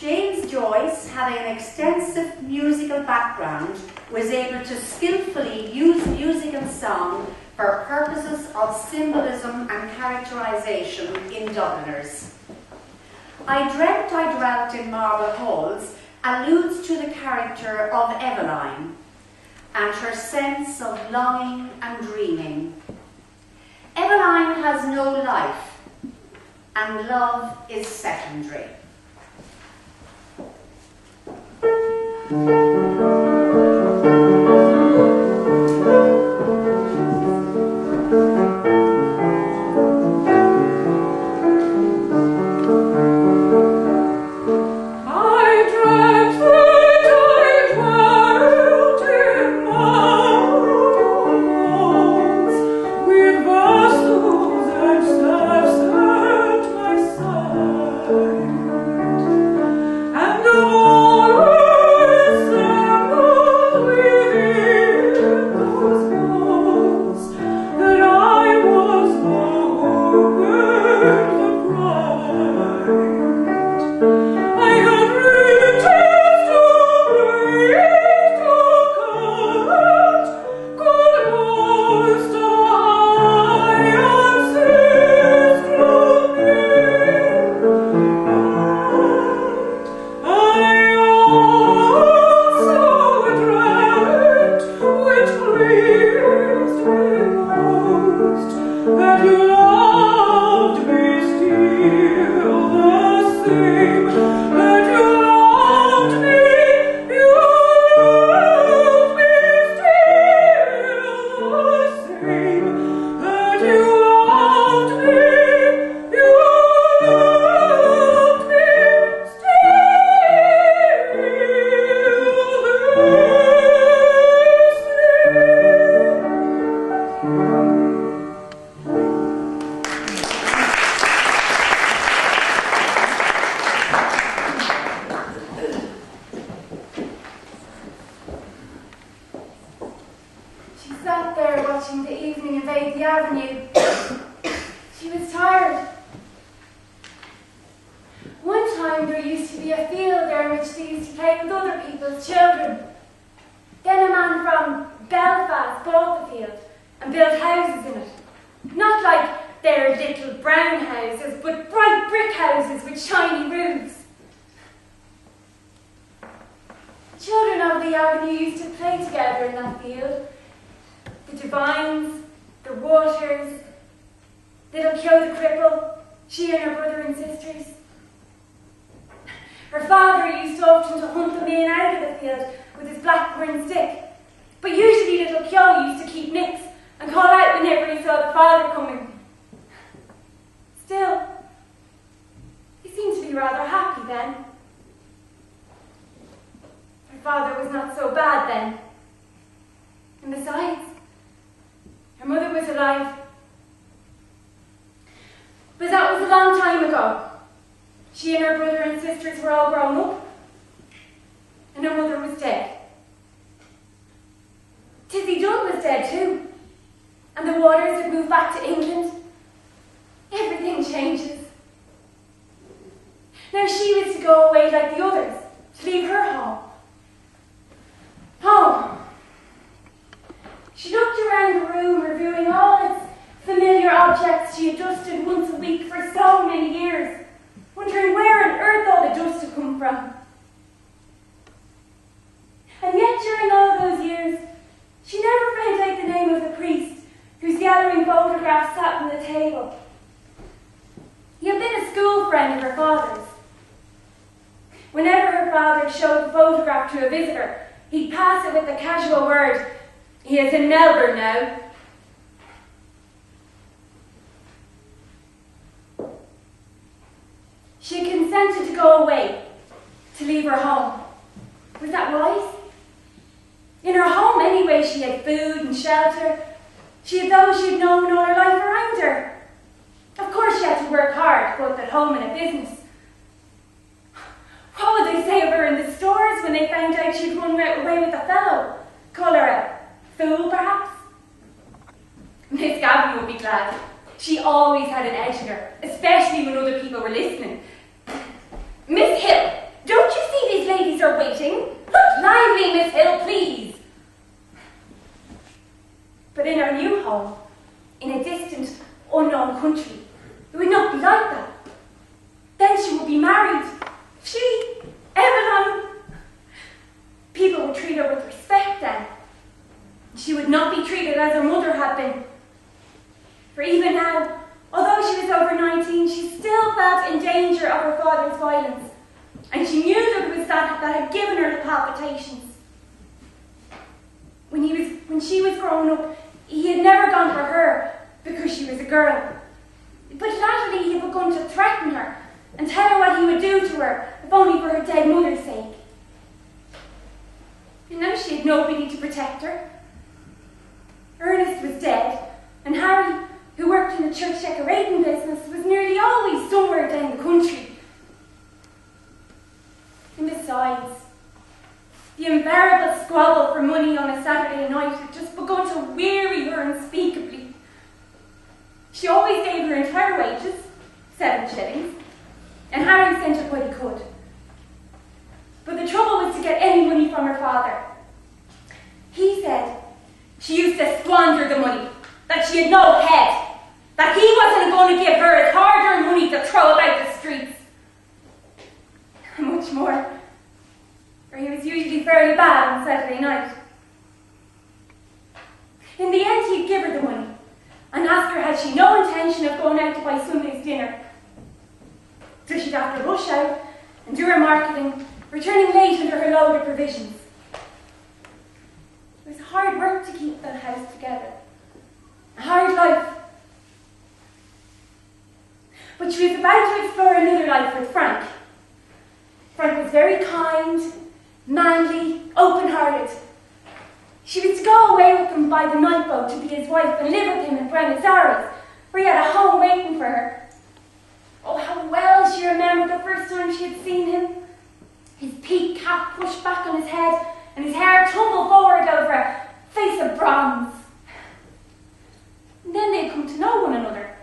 James Joyce, having an extensive musical background, was able to skillfully use music and song for purposes of symbolism and characterisation in Dubliners. I Dreamt I Dwelt in Marble Halls alludes to the character of Eveline and her sense of longing and dreaming. Eveline has no life, and love is secondary. She always had an edge in her, especially when other people were listening. Miss Hill, don't that had given her the palpitations. When she was growing up, he had never gone for her because she was a girl. But latterly he had begun to threaten her and tell her what he would do to her, if only for her dead mother's sake. And now she had nobody to protect her. Ernest was dead, and Harry, who worked in the church decorating business, was nearly always somewhere down the country. And besides, the unbearable squabble for money on a Saturday night had just begun to weary her unspeakably. She always gave her entire wages, 7 shillings, and Harry sent her what he could. But the trouble was to get any money from her father. He said she used to squander the money, that she had no head, that he wasn't going to give her his hard-earned money to throw about the streets. And much more, for he was usually fairly bad on Saturday night. In the end, he'd give her the money and ask her had she no intention of going out to buy Sunday's dinner. So she'd have to rush out and do her marketing, returning late under her load of provisions. It was hard work to keep that house together. A hard life. But she was about to explore another life with Frank. Frank was very kind, manly, open-hearted. She was to go away with him by the night boat to be his wife and live with him in Buenos Aires, where he had a home waiting for her. Oh, how well she remembered the first time she had seen him. His peaked cap pushed back on his head, and his hair tumbled forward over a face of bronze. And then they'd come to know one another.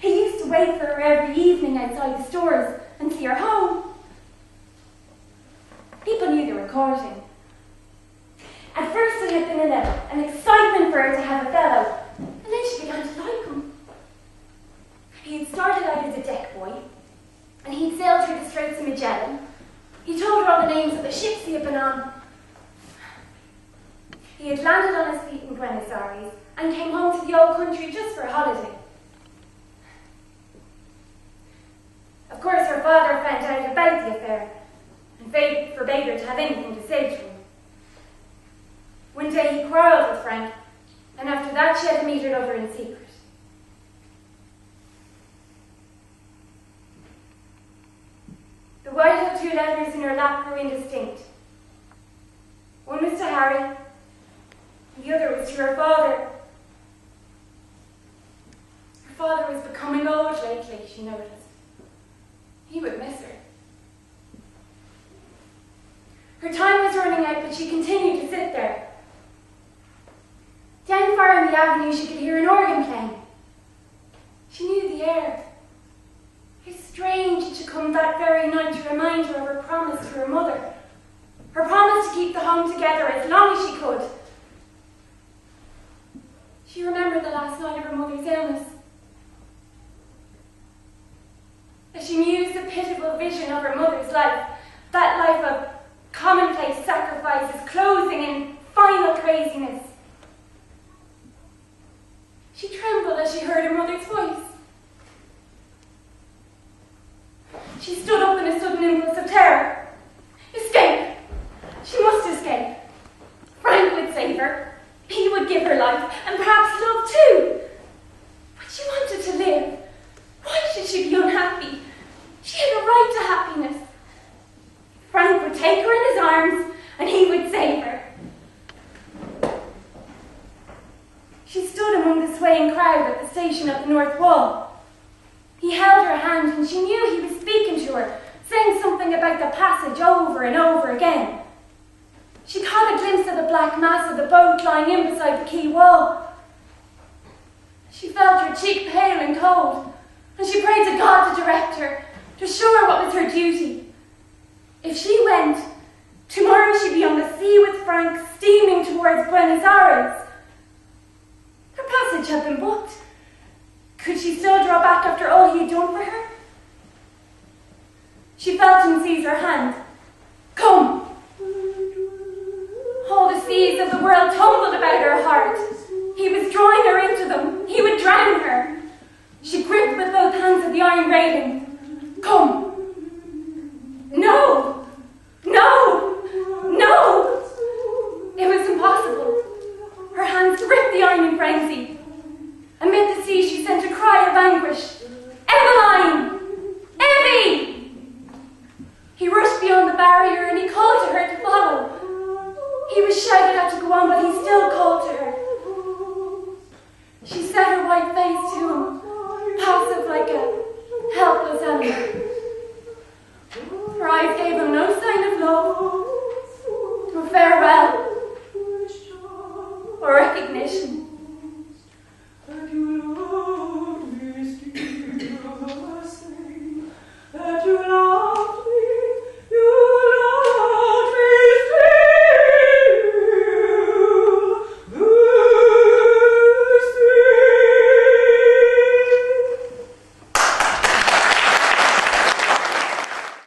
He used to wait for her every evening outside the stores and see her home. People knew they were courting. At first it had been an excitement for her to have a fellow, and then she began to like him. He had started out as a deck boy, and he'd sailed through the Straits of Magellan. He told her all the names of the ships he had been on. He had landed on his feet in Buenos Aires and came home to the old country just for a holiday. Of course, her father found out about the affair and forbade her to have anything to say to him. One day he quarrelled with Frank, and after that she had to meet her lover in secret. The white of 2 letters in her lap were indistinct. One was to Harry, and the other was to her father. Her father was becoming old lately, she noticed. He would miss her. Her time was running out, but she continued to sit there. Down far in the avenue she could hear an organ playing. She knew the air. How strange it should come that very night to remind her of her promise to her mother. Her promise to keep the home together as long as she could. She remembered the last night of her mother's illness. As she mused the pitiful vision of her mother's life, that life of commonplace sacrifices closing in final craziness. She trembled as she heard her mother's voice. She stood up in a sudden impulse of terror. Escape! She must escape. Frank would save her. He would give her life, and perhaps love too. But she wanted to live. Why should she be unhappy? She had a right to happiness. Frank would take her in his arms, and he would save her. She stood among the swaying crowd at the station at the North Wall. He held her hand, and she knew he was speaking to her, saying something about the passage over and over again. She caught a glimpse of the black mass of the boat lying in beside the quay wall. She felt her cheek pale and cold, and she prayed to God to direct her, to show her what was her duty. If she went, tomorrow she'd be on the sea with Frank, steaming towards Buenos Aires. Her passage had been booked. Could she still draw back after all he had done for her? She felt him seize her hand. Come! All the seas of the world tumbled about her heart. He was drawing her into them. He would drown her. She gripped with both hands at the iron railing. Come! No! He was shouted at to go on, but he still called to her. She set her white face to him, passive like a helpless animal. Her eyes gave him no sign of love, or farewell, or recognition.